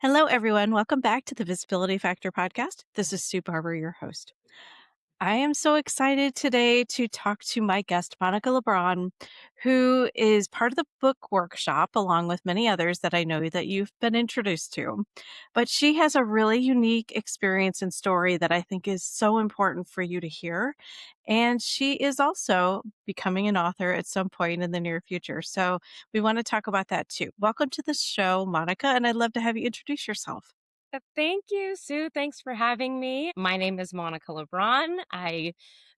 Hello, everyone. Welcome back to the Visibility Factor podcast. This is Sue Barber, your host. I am so excited today to talk to my guest, Monica Lebron, who is part of the book workshop, along with many others that I know that you've been introduced to. But she has a really unique experience and story that I think is so important for you to hear. And she is also becoming an author at some point in the near future. So we want to talk about that too. Welcome to the show, Monica, and I'd love to have you introduce yourself. Thank you, Sue. Thanks for having me. My name is Monica Lebron. I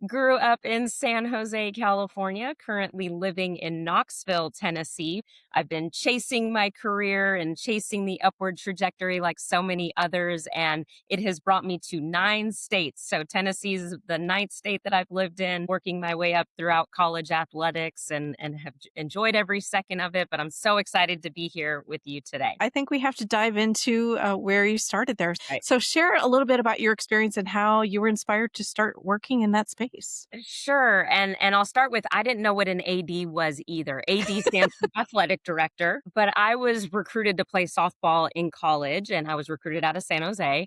grew up in San Jose, California, currently living in Knoxville, Tennessee. I've been chasing my career and chasing the upward trajectory like so many others, and it has brought me to 9 states. So Tennessee is the ninth state that I've lived in, working my way up throughout college athletics and have enjoyed every second of it. But I'm so excited to be here with you today. I think we have to dive into where you started there. Right. So, share a little bit about your experience and how you were inspired to start working in that space. Sure. And I'll start with I didn't know what an AD was either. AD stands for athletic director, but I was recruited to play softball in college and I was recruited out of San Jose.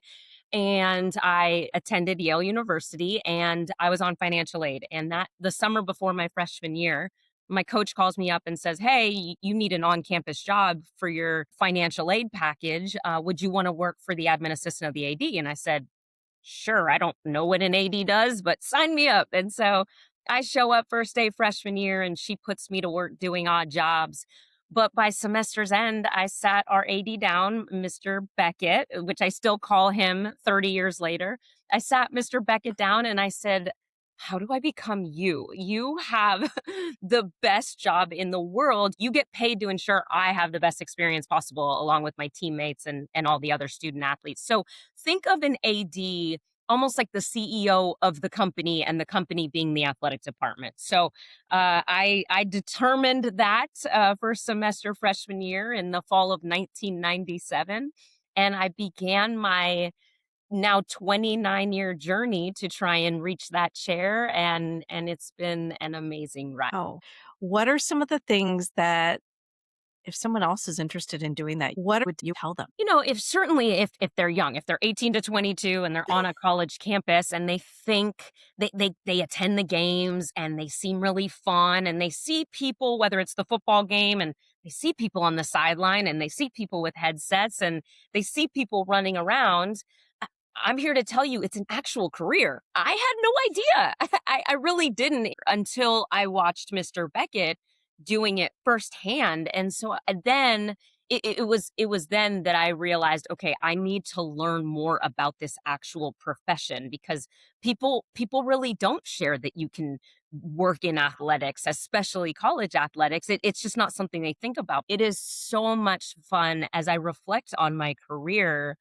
And I attended Yale University and I was on financial aid. And that the summer before my freshman year, my coach calls me up and says, "Hey, you need an on campus job for your financial aid package. Would you want to work for the admin assistant of the AD?" And I said, "Sure, I don't know what an AD does, but sign me up." And so I show up first day freshman year and she puts me to work doing odd jobs. But by semester's end, I sat our AD down, Mr. Beckett, which I still call him 30 years later. I sat Mr. Beckett down and I said, "How do I become you? You have the best job in the world. You get paid to ensure I have the best experience possible along with my teammates and all the other student athletes." So think of an AD almost like the CEO of the company and the company being the athletic department. So I determined that first semester freshman year in the fall of 1997. And I began my now 29-year journey to try and reach that chair. And it's been an amazing ride. Oh, what are some of the things that, if someone else is interested in doing that, what would you tell them? If they're young, if they're 18 to 22 and they're on a college campus and they think they attend the games and they seem really fun and they see people, whether it's the football game and they see people on the sideline and they see people with headsets and they see people running around. I'm here to tell you it's an actual career. I had no idea. I really didn't until I watched Mr. Beckett doing it firsthand. And so then it was then that I realized, okay, I need to learn more about this actual profession because people really don't share that you can work in athletics, especially college athletics. It's just not something they think about. It is so much fun as I reflect on my career.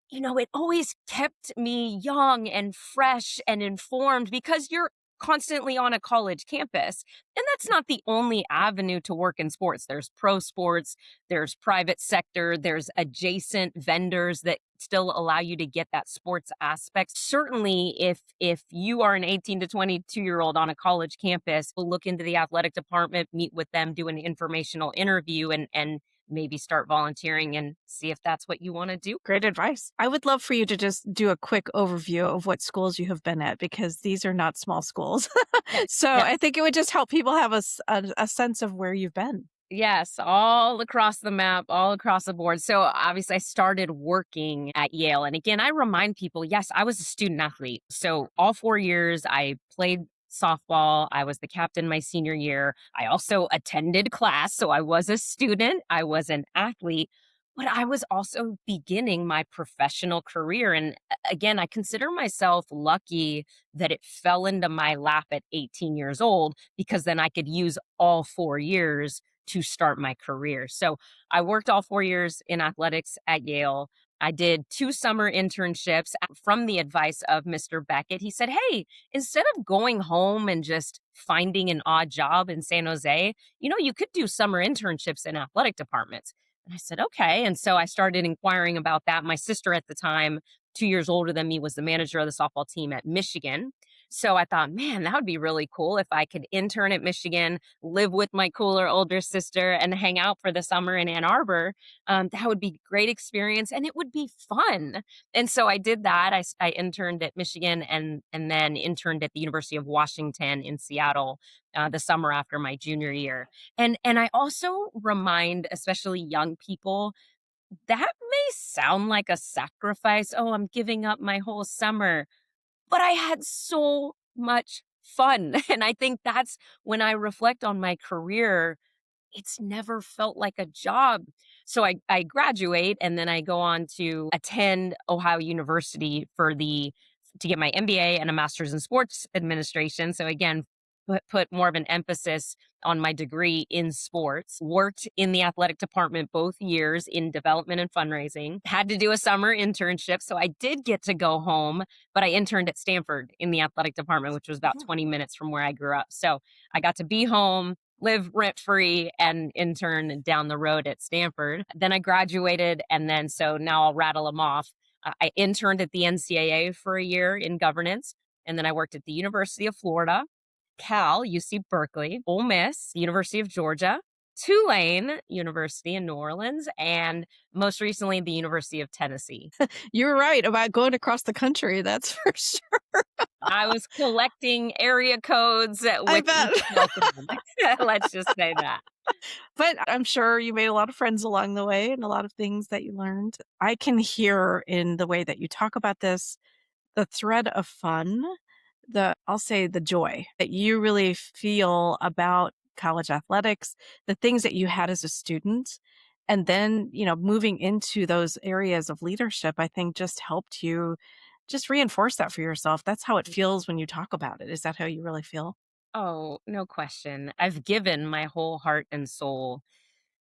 It always kept me young and fresh and informed because you're constantly on a college campus. And that's not the only avenue to work in sports. There's pro sports, there's private sector, there's adjacent vendors that still allow you to get that sports aspect. Certainly, if you are an 18 to 22-year-old on a college campus, we'll look into the athletic department, meet with them, do an informational interview and maybe start volunteering and see if that's what you want to do. Great advice. I would love for you to just do a quick overview of what schools you have been at because these are not small schools. So Yeah. I think it would just help people have a sense of where you've been. Yes, all across the map, all across the board. So obviously I started working at Yale. And again, I remind people, yes, I was a student athlete. So all 4 years I played softball. I was the captain my senior year. I also attended class. So I was a student. I was an athlete, but I was also beginning my professional career. And again, I consider myself lucky that it fell into my lap at 18 years old because then I could use all 4 years to start my career. So I worked all 4 years in athletics at Yale. I did 2 summer internships from the advice of Mr. Beckett. He said, "Hey, instead of going home and just finding an odd job in San Jose, you could do summer internships in athletic departments." And I said, "Okay." And so I started inquiring about that. My sister at the time, 2 years older than me, was the manager of the softball team at Michigan. So I thought, man, that would be really cool if I could intern at Michigan, live with my cooler older sister, and hang out for the summer in Ann Arbor. That would be a great experience and it would be fun. And so I did that. I interned at Michigan and then interned at the University of Washington in Seattle the summer after my junior year. And I also remind, especially young people, that may sound like a sacrifice. Oh, I'm giving up my whole summer, but I had so much fun. And I think that's when I reflect on my career, it's never felt like a job. So I graduate and then I go on to attend Ohio University to get my MBA and a master's in sports administration. So again, put more of an emphasis on my degree in sports. Worked in the athletic department both years in development and fundraising. Had to do a summer internship, so I did get to go home, but I interned at Stanford in the athletic department, which was about 20 minutes from where I grew up. So I got to be home, live rent free, and intern down the road at Stanford. Then I graduated, and then so now I'll rattle them off. I interned at the NCAA for a year in governance, and then I worked at the University of Florida, Cal, UC Berkeley, Ole Miss, University of Georgia, Tulane University in New Orleans, and most recently the University of Tennessee. You're right about going across the country, that's for sure. I was collecting area codes I with bet. each welcome. Let's just say that. But I'm sure you made a lot of friends along the way and a lot of things that you learned. I can hear in the way that you talk about this, the thread of fun, I'll say the joy that you really feel about college athletics, the things that you had as a student. And then, moving into those areas of leadership, I think just helped you just reinforce that for yourself. That's how it feels when you talk about it. Is that how you really feel? Oh, no question. I've given my whole heart and soul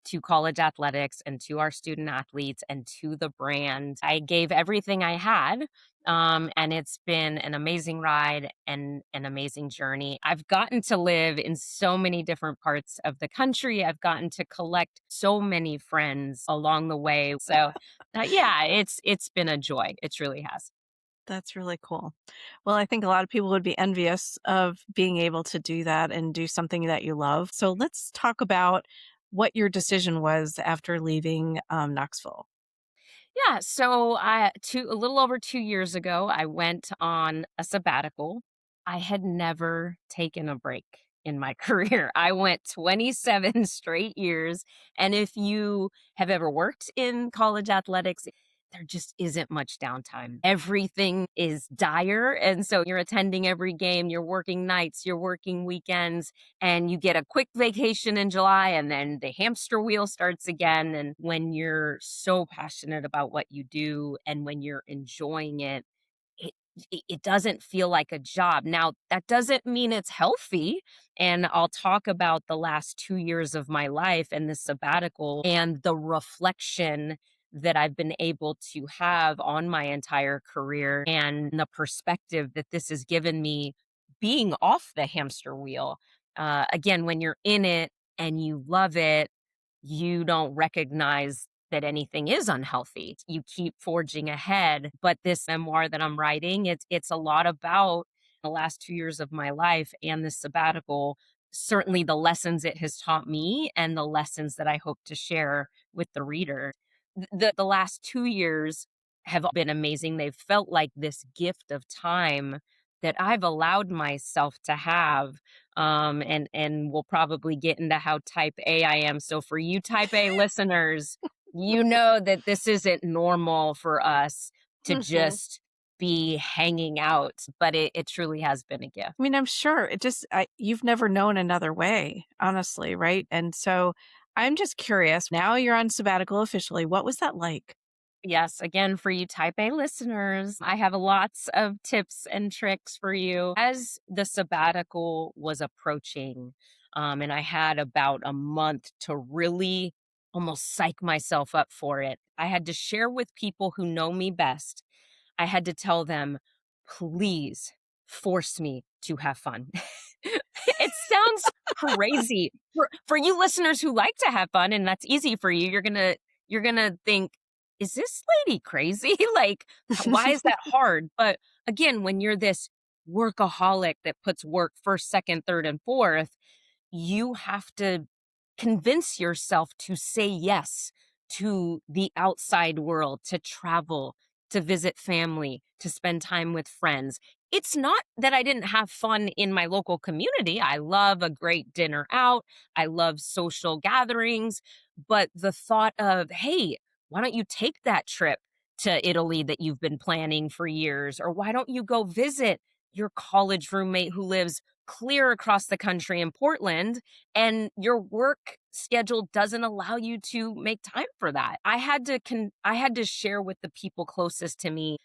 to college athletics and to our student athletes and to the brand. I gave everything I had. And it's been an amazing ride and an amazing journey. I've gotten to live in so many different parts of the country. I've gotten to collect so many friends along the way. So, yeah, it's been a joy. It truly has. That's really cool. Well, I think a lot of people would be envious of being able to do that and do something that you love. So let's talk about what your decision was after leaving Knoxville. Yeah, so a little over 2 years ago, I went on a sabbatical. I had never taken a break in my career. I went 27 straight years, and if you have ever worked in college athletics, there just isn't much downtime. Everything is dire, and so you're attending every game, you're working nights, you're working weekends, and you get a quick vacation in July and then the hamster wheel starts again. And when you're so passionate about what you do and when you're enjoying it, it it doesn't feel like a job. Now, that doesn't mean it's healthy, and I'll talk about the last 2 years of my life and the sabbatical and the reflection that I've been able to have on my entire career and the perspective that this has given me being off the hamster wheel. Again, when you're in it and you love it, you don't recognize that anything is unhealthy. You keep forging ahead. But this memoir that I'm writing, it's a lot about the last 2 years of my life and this sabbatical, certainly the lessons it has taught me and the lessons that I hope to share with the reader. The last 2 years have been amazing. They've felt like this gift of time that I've allowed myself to have, and we'll probably get into how type A I am. So for you type A listeners, you know that this isn't normal for us to Mhm. just be hanging out, but it truly has been a gift. I mean, I'm sure you've never known another way, honestly, right? And so I'm just curious. Now you're on sabbatical officially. What was that like? Yes, again, for you type A listeners, I have lots of tips and tricks for you. As the sabbatical was approaching, and I had about a month to really almost psych myself up for it, I had to share with people who know me best. I had to tell them, please force me to have fun. It sounds crazy for you listeners who like to have fun, and that's easy for you. You're gonna think, is this lady crazy? Like, why is that hard? But again, when you're this workaholic that puts work first, second, third, and fourth, you have to convince yourself to say yes to the outside world, to travel, to visit family, to spend time with friends. It's not that I didn't have fun in my local community. I love a great dinner out. I love social gatherings. But the thought of, hey, why don't you take that trip to Italy that you've been planning for years? Or why don't you go visit your college roommate who lives clear across the country in Portland and your work schedule doesn't allow you to make time for that. I had to share with the people closest to me,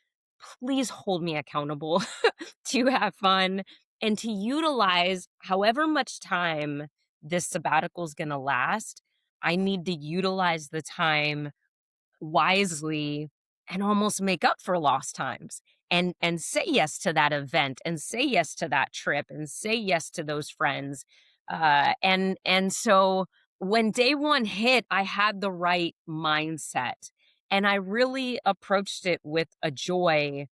please hold me accountable to have fun and to utilize however much time this sabbatical is going to last. I need to utilize the time wisely and almost make up for lost times and say yes to that event and say yes to that trip and say yes to those friends. And so when day one hit, I had the right mindset and I really approached it with a joy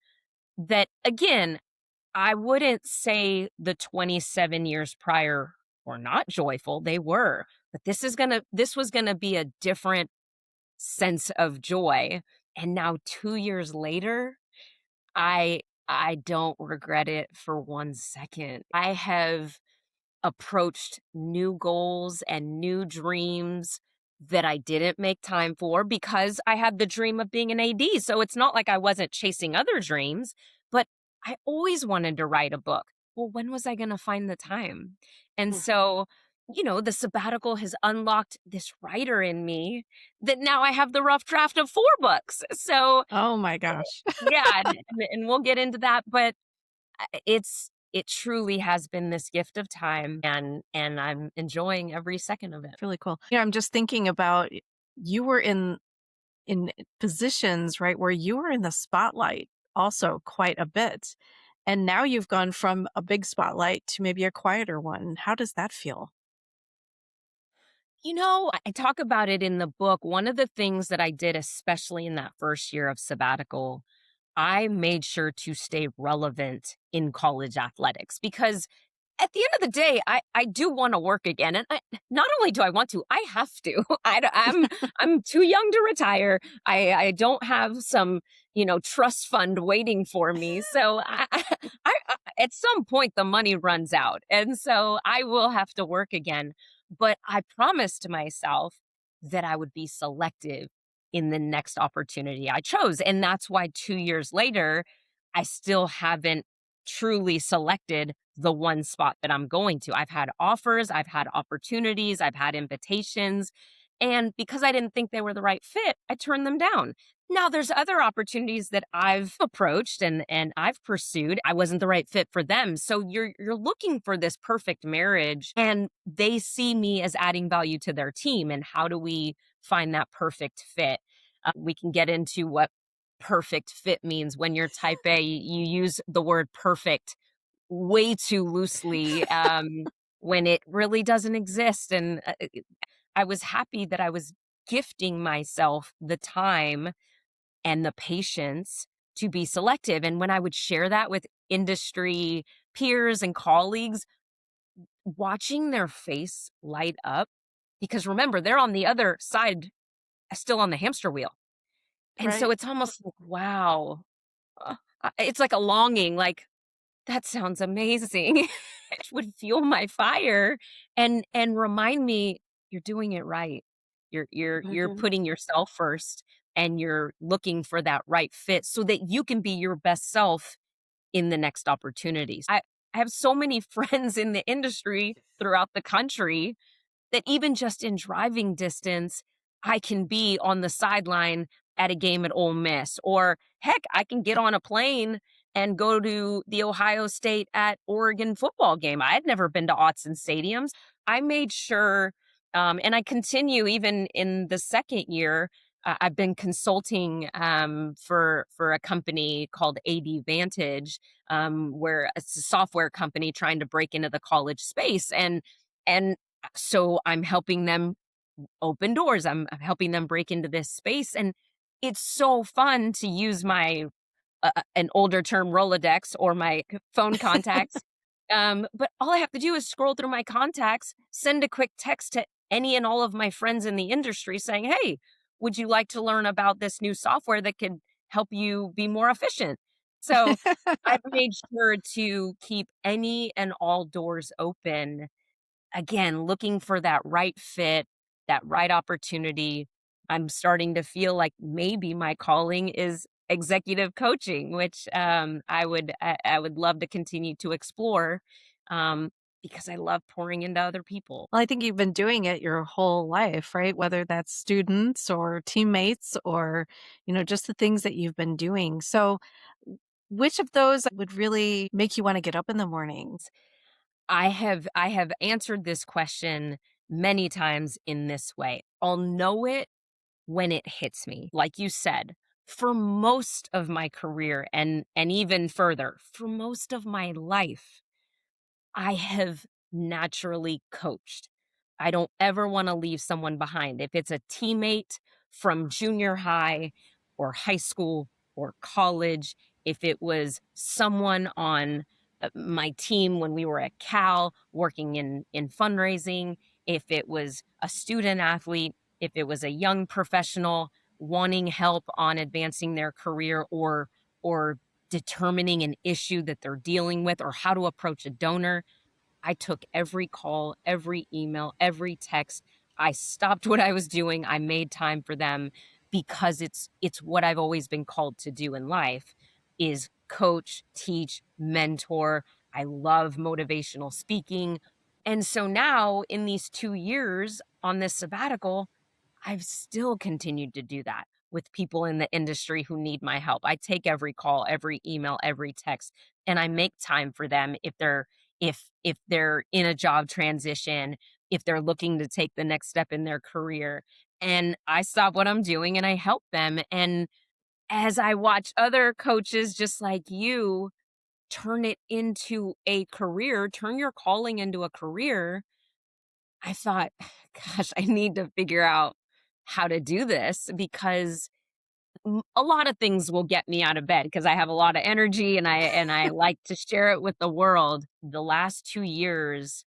that, again, I wouldn't say the 27 years prior were not joyful. They were, but this was gonna be a different sense of joy. And now 2 years later, I don't regret it for 1 second. I have approached new goals and new dreams that I didn't make time for because I had the dream of being an AD. So it's not like I wasn't chasing other dreams, but I always wanted to write a book. Well, when was I going to find the time? And Mm. so, the sabbatical has unlocked this writer in me that now I have the rough draft of 4 books. So, Oh my gosh. yeah, and we'll get into that, but it truly has been this gift of time, and I'm enjoying every second of it. Really cool. I'm just thinking about you were in positions, right, where you were in the spotlight also quite a bit. And now you've gone from a big spotlight to maybe a quieter one. How does that feel? I talk about it in the book. One of the things that I did, especially in that first year of sabbatical, I made sure to stay relevant in college athletics because at the end of the day, I do want to work again, and not only do I want to, I have to. I'm too young to retire. I don't have some trust fund waiting for me. So at some point the money runs out, and so I will have to work again. But I promised myself that I would be selective in the next opportunity I chose, and that's why 2 years later, I still haven't truly selected the one spot that I'm going to. I've had offers, I've had opportunities, I've had invitations. And because I didn't think they were the right fit, I turned them down. Now there's other opportunities that I've approached and I've pursued. I wasn't the right fit for them. So you're looking for this perfect marriage and they see me as adding value to their team. And how do we find that perfect fit? We can get into what perfect fit means. When you're type A, you use the word perfect way too loosely, when it really doesn't exist. And I was happy that I was gifting myself the time and the patience to be selective. And when I would share that with industry peers and colleagues, watching their face light up, because remember, they're on the other side, still on the hamster wheel. And so Right. it's almost like, wow, it's like a longing, like, that sounds amazing. It would fuel my fire and remind me you're doing it right. You're Mhm. putting yourself first and you're looking for that right fit so that you can be your best self in the next opportunities. I have so many friends in the industry throughout the country that even just in driving distance, I can be on the sideline at a game at Ole Miss, or heck, I can get on a plane and go to the Ohio State at Oregon football game. I had never been to Autzen stadiums. I made sure, and I continue even in the second year. I've been consulting for a company called AD Vantage, where it's a software company trying to break into the college space, and so I'm helping them open doors. I'm helping them break into this space. And it's so fun to use my an older term Rolodex or my phone contacts. But all I have to do is scroll through my contacts, send a quick text to any and all of my friends in the industry saying, "Hey, would you like to learn about this new software that could help you be more efficient?" So I've made sure to keep any and all doors open. Again, looking for that right fit, that right opportunity. I'm starting to feel like maybe my calling is executive coaching, which, I would love to continue to explore, because I love pouring into other people. Well, I think you've been doing it your whole life, right? Whether that's students or teammates or, just the things that you've been doing. So, which of those would really make you want to get up in the mornings? I have answered this question many times in this way. I'll know it when it hits me. Like you said, for most of my career and even further, for most of my life, I have naturally coached. I don't ever want to leave someone behind. If it's a teammate from junior high or high school or college, if it was someone on my team when we were at Cal working in fundraising, if it was a student athlete, if it was a young professional wanting help on advancing their career or determining an issue that they're dealing with or how to approach a donor, I took every call, every email, every text. I stopped what I was doing. I made time for them because it's what I've always been called to do in life is coach, teach, mentor. I love motivational speaking. And so now in these 2 years on this sabbatical, I've still continued to do that with people in the industry who need my help. I take every call, every email, every text, and I make time for them if they're in a job transition, if they're looking to take the next step in their career. And I stop what I'm doing and I help them. And as I watch other coaches just like you turn it into a career, turn your calling into a career, I thought, gosh, I need to figure out how to do this because a lot of things will get me out of bed because I have a lot of energy and I like to share it with the world. The last 2 years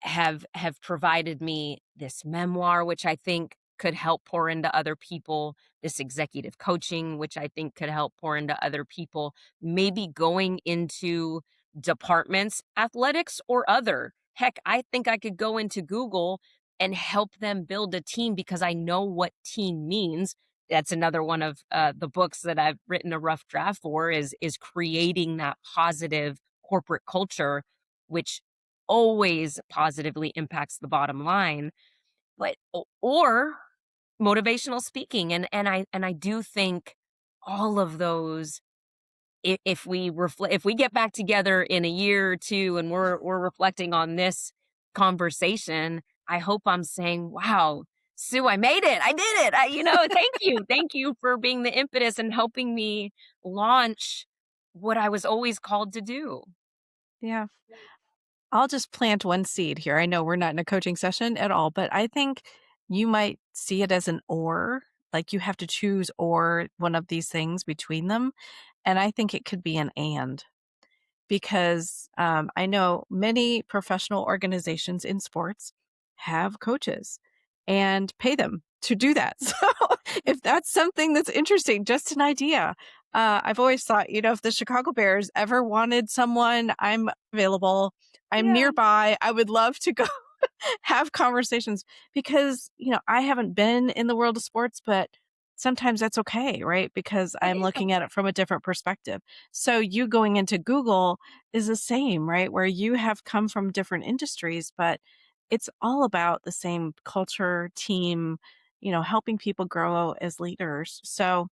have provided me this memoir, which I think could help pour into other people, this executive coaching, which I think could help pour into other people, maybe going into departments, athletics or other. Heck, I think I could go into Google and help them build a team because I know what team means. That's another one of the books that I've written a rough draft for is creating that positive corporate culture, which always positively impacts the bottom line, but or motivational speaking, and I do think all of those, if we get back together in a year or 2 and we're reflecting on this conversation, I hope I'm saying, "Wow, Sue, I made it. I did it. Thank you. Thank you for being the impetus and helping me launch what I was always called to do." Yeah. I'll just plant one seed here. I know we're not in a coaching session at all, but I think you might see it as an or, like you have to choose or one of these things between them. And I think it could be an and because I know many professional organizations in sports have coaches and pay them to do that. So if that's something that's interesting, just an idea. I've always thought, if the Chicago Bears ever wanted someone, I'm available. I'm Yeah, nearby. I would love to go have conversations because, I haven't been in the world of sports, but sometimes that's okay, right? Because it I'm is. looking at it from a different perspective. So you going into Google is the same, right? Where you have come from different industries, but it's all about the same culture, team, helping people grow as leaders. So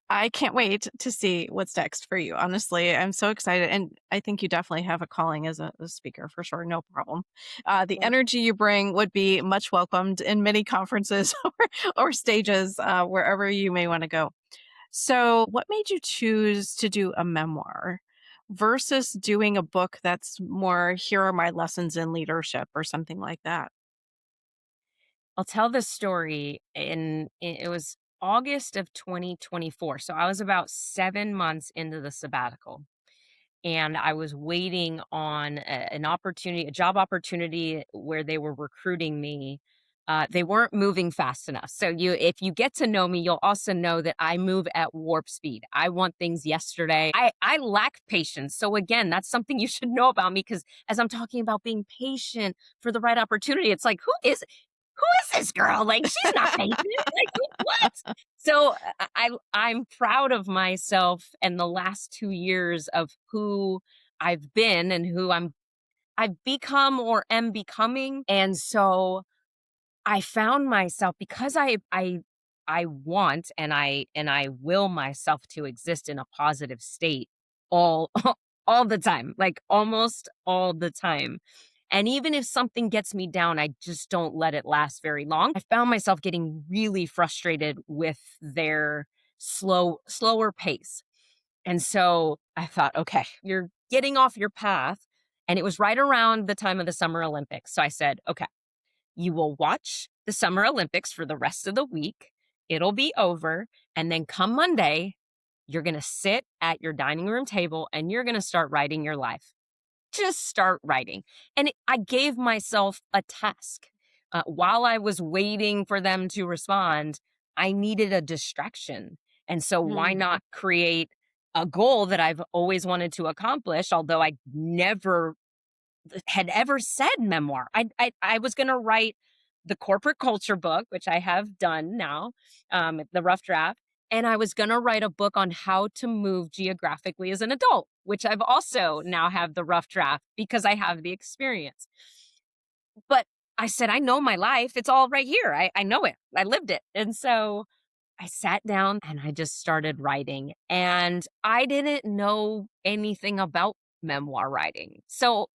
I can't wait to see what's next for you. Honestly, I'm so excited. And I think you definitely have a calling as a speaker for sure. No problem. The energy you bring would be much welcomed in many conferences or stages, wherever you may want to go. So, what made you choose to do a memoir versus doing a book that's more, here are my lessons in leadership or something like that? I'll tell this story, and it was August of 2024. So I was about 7 months into the sabbatical, and I was waiting on an opportunity, a job opportunity where they were recruiting me. They weren't moving fast enough. So if you get to know me, you'll also know that I move at warp speed. I want things yesterday. I lack patience. So again, that's something you should know about me, because as I'm talking about being patient for the right opportunity, it's like, who is this girl? Like, she's not patient. Like, what? So I'm proud of myself and the last 2 years of who I've been and who I've become or am becoming. And so I found myself, because I want and I will myself to exist in a positive state all all the time, like almost all the time. And even if something gets me down, I just don't let it last very long. I found myself getting really frustrated with their slower pace. And so I thought, okay, you're getting off your path. And it was right around the time of the Summer Olympics. So I said, okay, you will watch the Summer Olympics for the rest of the week. It'll be over. And then come Monday, you're going to sit at your dining room table and you're going to start writing your life. Just start writing. And I gave myself a task. While I was waiting for them to respond, I needed a distraction. And so why Mm, not create a goal that I've always wanted to accomplish, although I never had ever said memoir. I was going to write the corporate culture book, which I have done now, the rough draft, and I was going to write a book on how to move geographically as an adult, which I've also now have the rough draft because I have the experience. But I said, I know my life. It's all right here. I know it. I lived it. And so I sat down and I just started writing, and I didn't know anything about memoir writing. So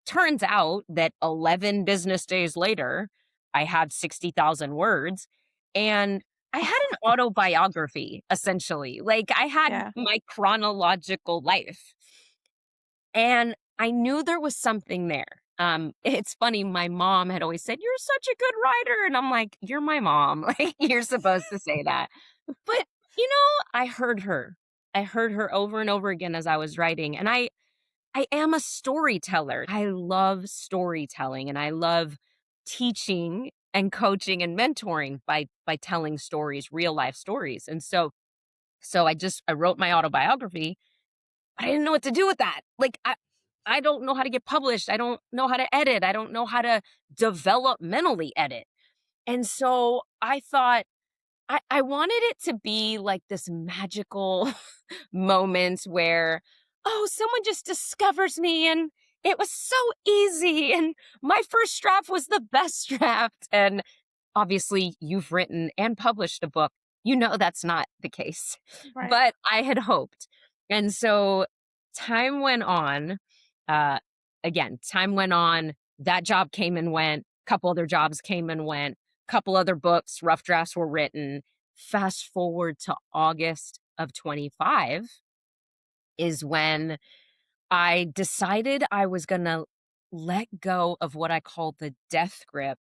turns out that 11 business days later, I had 60,000 words, and I had an autobiography essentially. Like, I had yeah. my chronological life, and I knew there was something there. It's funny, my mom had always said, "You're such a good writer." And I'm like, "You're my mom. Like, you're supposed to say that." But, I heard her. I heard her over and over again as I was writing. And I am a storyteller. I love storytelling, and I love teaching and coaching and mentoring by telling stories, real life stories. And so I wrote my autobiography, but I didn't know what to do with that. Like, I don't know how to get published. I don't know how to edit. I don't know how to developmentally edit. And so I thought I wanted it to be like this magical moment where, oh, someone just discovers me and it was so easy. And my first draft was the best draft. And obviously, you've written and published a book. You know that's not the case. Right. But I had hoped. And so time went on. Uh, time went on. That job came and went. A couple other jobs came and went. Couple other books, rough drafts were written. Fast forward to August of 25 is when I decided I was going to let go of what I call the death grip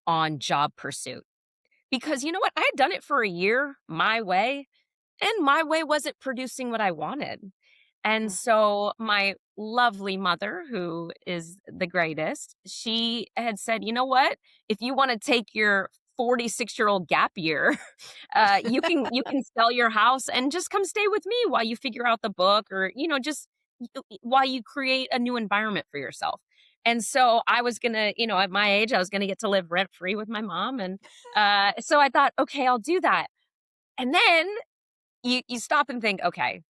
on job pursuit. Because you know what? I had done it for a year my way, and my way wasn't producing what I wanted. And Mm, so my lovely mother, who is the greatest, she had said, "You know what? If you want to take your 46-year-old gap year, you can sell your house and just come stay with me while you figure out the book, or just while you create a new environment for yourself." And so I was gonna, at my age, I was gonna get to live rent free with my mom, and so I thought, okay, I'll do that. And then you stop and think, okay,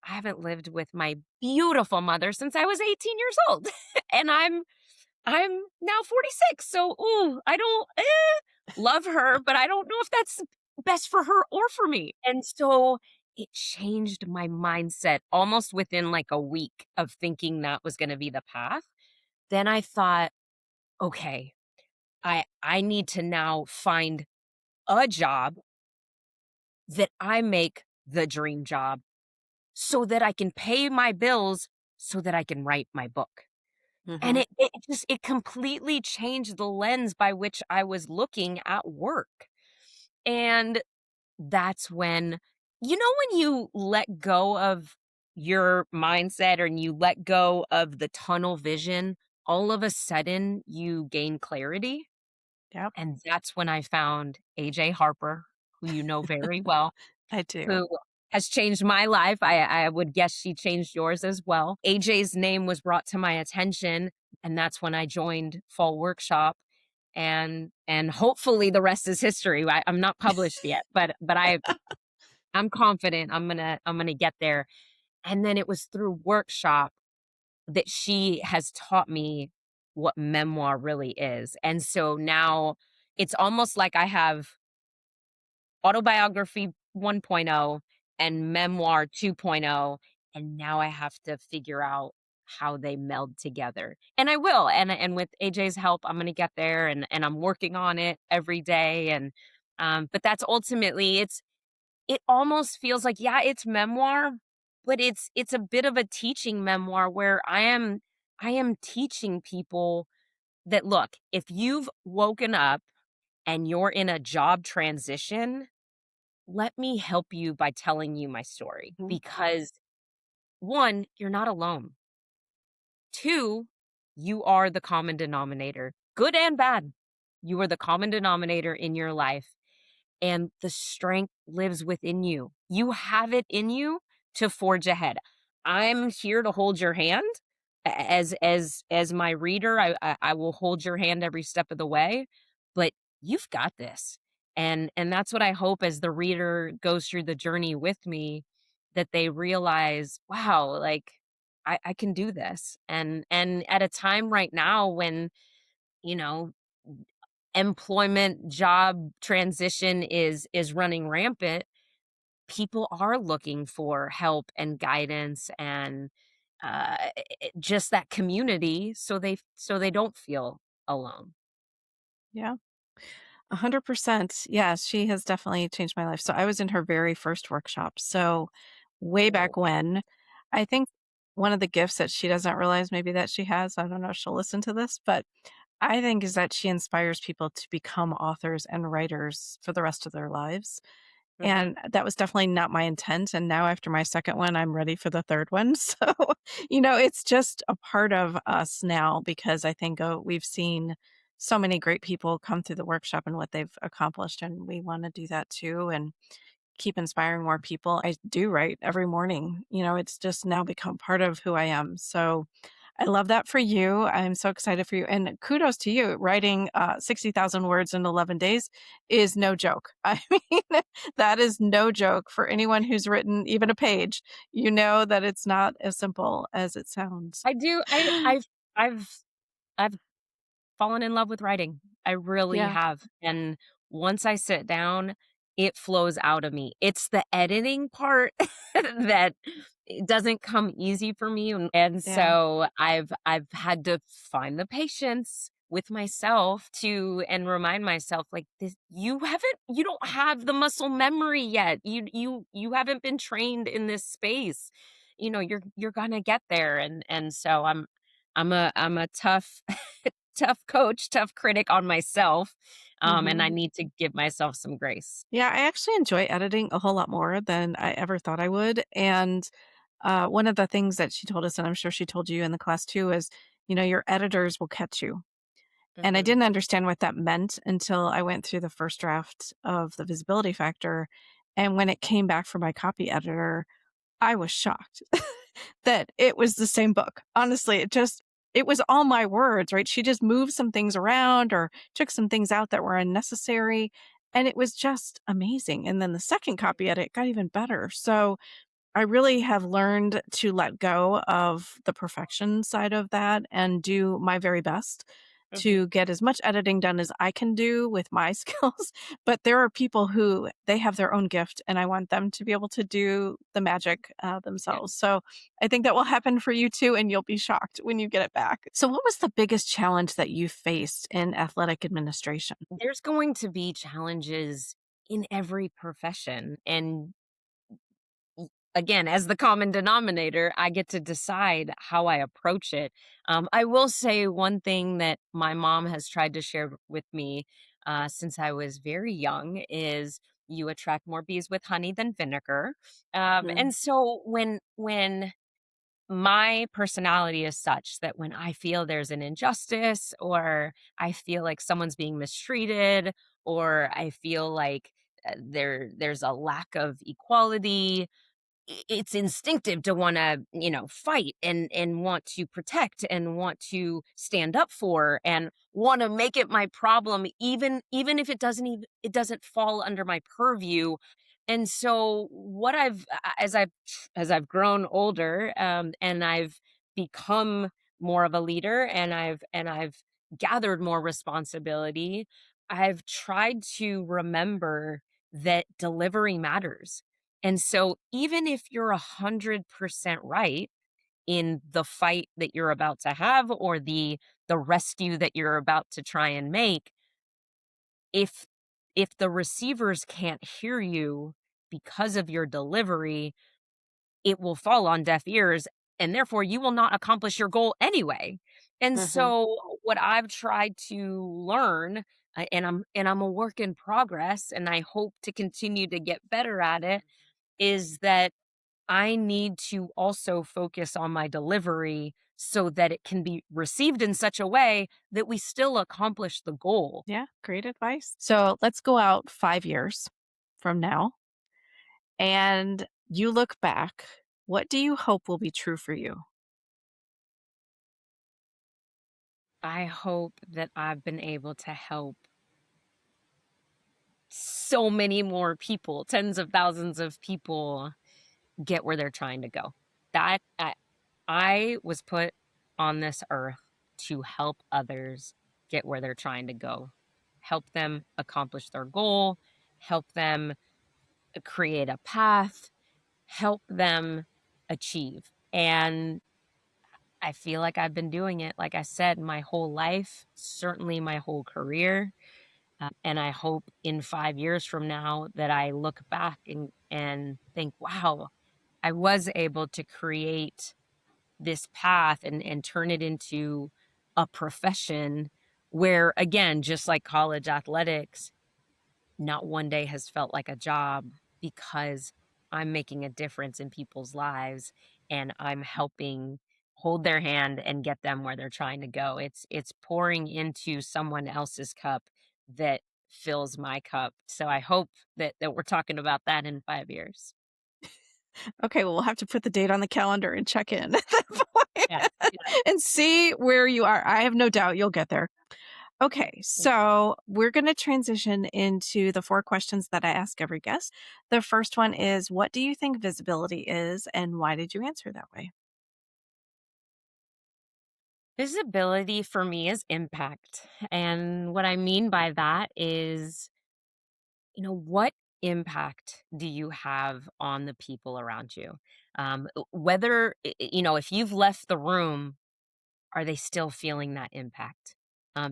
I haven't lived with my beautiful mother since I was 18 years old. And I'm now 46. So, ooh, I don't love her, but I don't know if that's best for her or for me. And so it changed my mindset almost within like a week of thinking that was going to be the path. Then I thought, okay, I need to now find a job that I make the dream job so that I can pay my bills, so that I can write my book. And mhm. it completely changed the lens by which I was looking at work. And that's when when you let go of your mindset and you let go of the tunnel vision, all of a sudden you gain clarity, Yep, and that's when I found AJ Harper, who you know very well, I do. who has changed my life. I would guess she changed yours as well. AJ's name was brought to my attention, and that's when I joined Fall Workshop, and hopefully the rest is history. I'm not published yet, but I'm confident I'm gonna get there. And then it was through Workshop that she has taught me what memoir really is. And so now it's almost like I have autobiography 1.0 and memoir 2.0, and now I have to figure out how they meld together. And I will. And with AJ's help, I'm going to get there, and I'm working on it every day. And but that's ultimately, it almost feels like, yeah, it's memoir, but it's a bit of a teaching memoir where I am teaching people that, look, if you've woken up and you're in a job transition, let me help you by telling you my story, Mhm. because 1, you're not alone. 2, you are the common denominator, good and bad. You are the common denominator in your life, and the strength lives within you. You have it in you to forge ahead. I'm here to hold your hand as my reader. I will hold your hand every step of the way, but you've got this. And that's what I hope, as the reader goes through the journey with me, that they realize, wow, like I can do this. And at a time right now when, you know, employment job transition is running rampant, people are looking for help and guidance, and just that community, so they don't feel alone. Yeah, 100%. Yes, she has definitely changed my life. So I was in her very first workshop. So way Oh, back when, I think one of the gifts that she doesn't realize maybe that she has, I don't know if she'll listen to this, but I think is that she inspires people to become authors and writers for the rest of their lives. mhm. And that was definitely not my intent, and now after my second one, I'm ready for the third one. So, it's just a part of us now because I think, we've seen so many great people come through the workshop and what they've accomplished, and we wanna do that too and keep inspiring more people. I do write every morning, it's just now become part of who I am. So, I love that for you. I'm so excited for you, and kudos to you. Writing, 60,000 words in 11 days is no joke. I mean, that is no joke for anyone who's written even a page. You know that it's not as simple as it sounds. I do. I've fallen in love with writing. I really Yeah, have, and once I sit down, it flows out of me. It's the editing part that it doesn't come easy for me, and yeah. so I've had to find the patience with myself to and remind myself, like, this, you don't have the muscle memory yet. You haven't been trained in this space. You're gonna get there, and so I'm a tough tough coach, tough critic on myself, and I Mhm. need to give myself some grace. Yeah, I actually enjoy editing a whole lot more than I ever thought I would, and, one of the things that she told us, and I'm sure she told you in the class too, is, your editors will catch you. And I Mhm. didn't understand what that meant until I went through the first draft of the visibility factor, and when it came back from my copy editor, I was shocked that it was the same book. Honestly, it was all my words, right? She just moved some things around or took some things out that were unnecessary, and it was just amazing. And then the second copy edit got even better. So I really have learned to let go of the perfection side of that and do my very best Mhm. to get as much editing done as I can do with my skills. But there are people who they have their own gift, and I want them to be able to do the magic Yeah. themselves. So I think that will happen for you too, and you'll be shocked when you get it back. So, what was the biggest challenge that you faced in athletic administration? There's going to be challenges in every profession, and again, as the common denominator, I get to decide how I approach it. I will say one thing that my mom has tried to share with me since I was very young is you attract more bees with honey than vinegar. Mm, And so when my personality is such that when I feel there's an injustice, or I feel like someone's being mistreated, or I feel like there's a lack of equality, it's instinctive to want to, fight and want to protect and want to stand up for and want to make it my problem, even if it doesn't fall under my purview. And so what as I've grown older, and I've become more of a leader, and I've gathered more responsibility, I've tried to remember that delivery matters. And so even if you're 100% right in the fight that you're about to have, or the rescue that you're about to try and make, if if the receivers can't hear you because of your delivery, it will fall on deaf ears, and therefore you will not accomplish your goal anyway. And mhm, so what I've tried to learn, and I'm a work in progress, and I hope to continue to get better at it, is that I need to also focus on my delivery so that it can be received in such a way that we still accomplish the goal. yeah, great advice. So let's go out 5 years from now, and you look back. What do you hope will be true for you? I hope that I've been able to help so many more people, tens of thousands of people, get where they're trying to go. That I was put on this earth to help others get where they're trying to go, help them accomplish their goal, help them create a path, help them achieve. And I feel like I've been doing it, like I said, my whole life, certainly my whole career. And I hope in 5 years from now that I look back and think, wow, I was able to create this path and turn it into a profession where, again, just like college athletics, not one day has felt like a job, because I'm making a difference in people's lives, and I'm helping hold their hand and get them where they're trying to go. It's pouring into someone else's cup that fills my cup. So I hope that we're talking about that in 5 years. Okay, well, we'll have to put the date on the calendar and check in at that Yes, point yes. and see where you are. I have no doubt you'll get there. Okay, so we're going to transition into the 4 questions that I ask every guest. The first one is, what do you think visibility is, and why did you answer that way? Visibility for me is impact. And what I mean by that is, what impact do you have on the people around you? Whether, if you've left the room, are they still feeling that impact?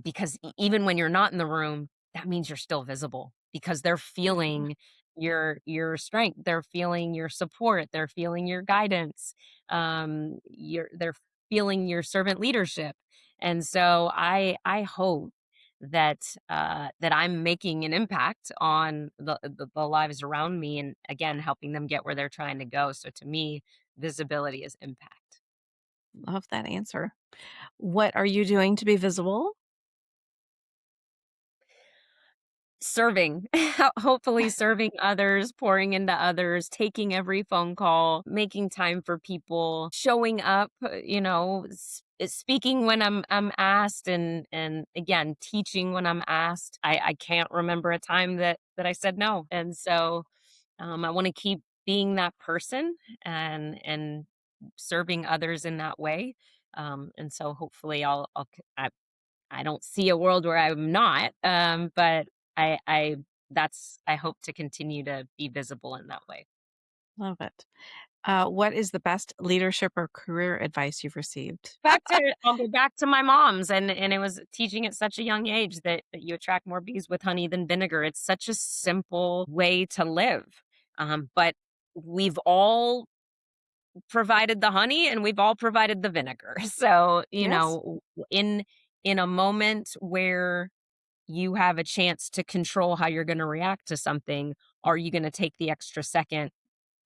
Because even when you're not in the room, that means you're still visible, because they're Yeah. feeling your strength, they're feeling your support, they're feeling your guidance, they're feeling your servant leadership. And so I hope that I'm making an impact on the lives around me, and again helping them get where they're trying to go. So to me, visibility is impact. Love that answer. What are you doing to be visible? Serving, hopefully serving others, pouring into others, taking every phone call, making time for people, showing up, speaking when I'm asked, and again, teaching when I'm asked. I can't remember a time that I said no. And so, I wanna keep being that person and serving others in that way. And so hopefully I don't see a world where I'm not, but I I hope to continue to be visible in that way. Love it. What is the best leadership or career advice you've received? I'll go back to my mom's, and it was teaching at such a young age that you attract more bees with honey than vinegar. It's such a simple way to live. But we've all provided the honey, and we've all provided the vinegar. So, Yes. in a moment where you have a chance to control how you're gonna react to something, are you going to take the extra second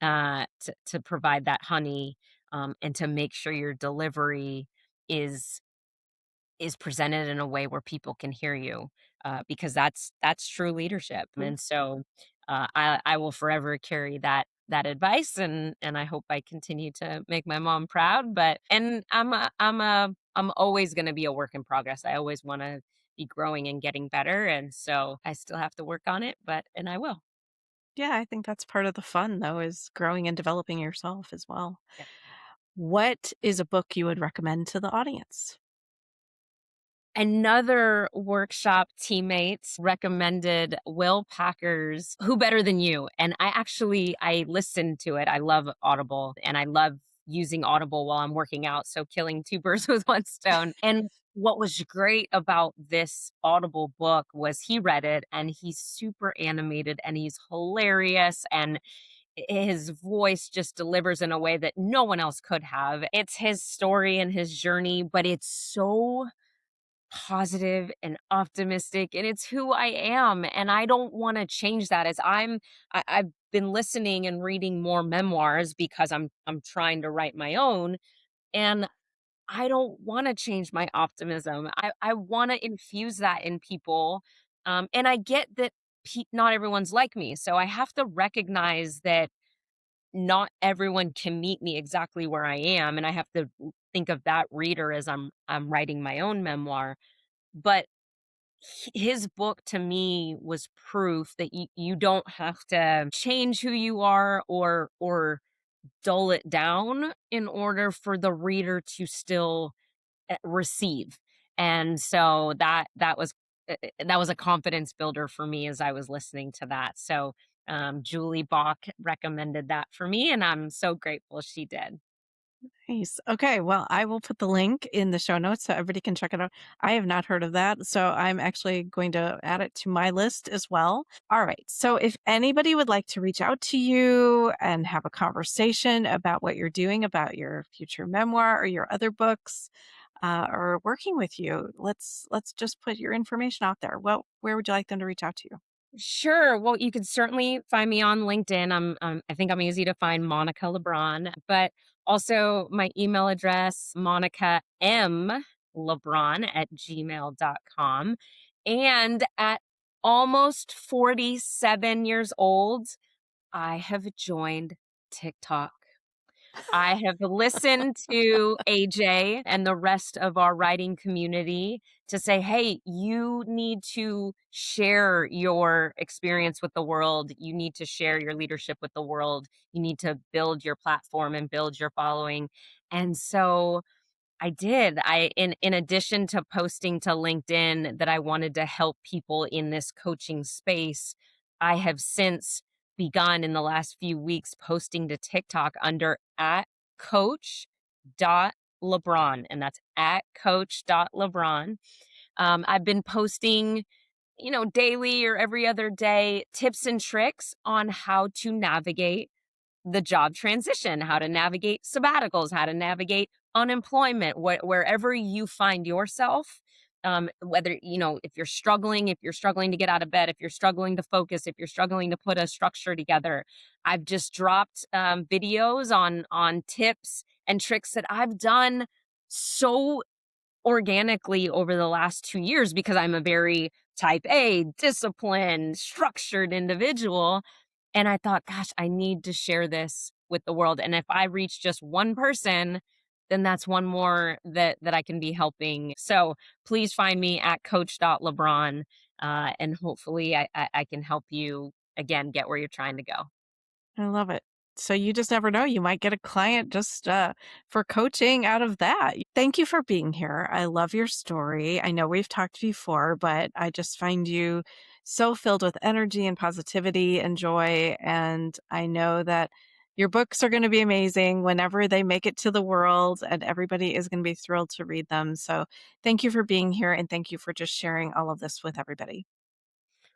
to provide that honey, and to make sure your delivery is is presented in a way where people can hear you, because that's true leadership. And so I will forever carry that advice, and I hope I continue to make my mom proud. But and I'm always going to be a work in progress. I always want to be growing and getting better, and so I still have to work on it, but and I will. Yeah, I think that's part of the fun, though, is growing and developing yourself as well. Yeah. What is a book you would recommend to the audience? Another workshop teammates recommended Will Packer's Who Better Than You? And I listened to it. I love Audible and I love using Audible while I'm working out, so killing two birds with one stone. And what was great about this Audible book was he read it and he's super animated and he's hilarious, and his voice just delivers in a way that no one else could have. It's his story and his journey, but it's so positive and optimistic, and it's who I am, and I don't wanna change that. I've been listening and reading more memoirs because I'm trying to write my own, and I don't wanna change my optimism. I wanna infuse that in people, and I get that not everyone's like me, so I have to recognize that not everyone can meet me exactly where I am, and I have to think of that reader as I'm writing my own memoir. But his book to me was proof that you don't have to change who you are or dull it down in order for the reader to still receive. And so that was a confidence builder for me as I was listening to that. So Julie Bach recommended that for me, and I'm so grateful she did. Nice. Okay, well, I will put the link in the show notes so everybody can check it out. I have not heard of that, so I'm actually going to add it to my list as well. All right. So if anybody would like to reach out to you and have a conversation about what you're doing, about your future memoir or your other books, or working with you, let's just put your information out there. Well, where would you like them to reach out to you? Sure. Well, you can certainly find me on LinkedIn. I think I'm easy to find, Monica Lebron, but also my email address, Monica M. Lebron at gmail.com. And at almost 47 years old, I have joined TikTok. I have listened to AJ and the rest of our writing community to say, hey, you need to share your experience with the world. You need to share your leadership with the world. You need to build your platform and build your following. And so I did. In addition to posting to LinkedIn that I wanted to help people in this coaching space, I have since begun in the last few weeks posting to TikTok under at coach dot LeBron, and that's at coach dot LeBron. I've been posting, daily or every other day, tips and tricks on how to navigate the job transition, how to navigate sabbaticals, how to navigate unemployment, wherever you find yourself. Whether, if you're struggling to get out of bed, if you're struggling to focus, if you're struggling to put a structure together, I've just dropped videos on tips and tricks that I've done so organically over the last 2 years because I'm a very type A, disciplined, structured individual, and I thought, "Gosh, I need to share this with the world," and if I reach just one person, then that's one more that I can be helping. So, please find me at coach.lebron, and hopefully I can help you, again, get where you're trying to go. I love it. So you just never know. You might get a client just for coaching out of that. Thank you for being here. I love your story. I know we've talked before, but I just find you so filled with energy and positivity and joy. And I know that your books are going to be amazing whenever they make it to the world, and everybody is going to be thrilled to read them. So thank you for being here, and thank you for just sharing all of this with everybody.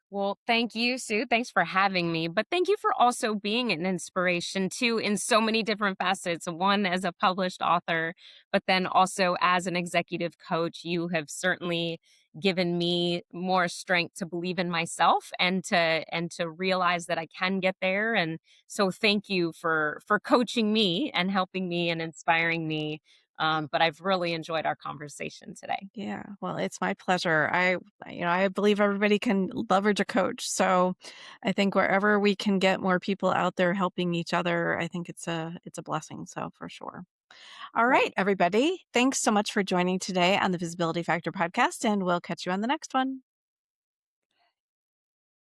Well, thank you, Sue. Thanks for having me. But thank you for also being an inspiration too in so many different facets. One as a published author, but then also as an executive coach, you have certainly given me more strength to believe in myself and to realize that I can get there. And so thank you for coaching me and helping me and inspiring me. But I've really enjoyed our conversation today. Yeah, well, it's my pleasure. I believe everybody can leverage a coach. So I think wherever we can get more people out there helping each other, I think it's a blessing. So for sure. All right, Great. everybody. Thanks so much for joining today on the Visibility Factor podcast, and we'll catch you on the next one.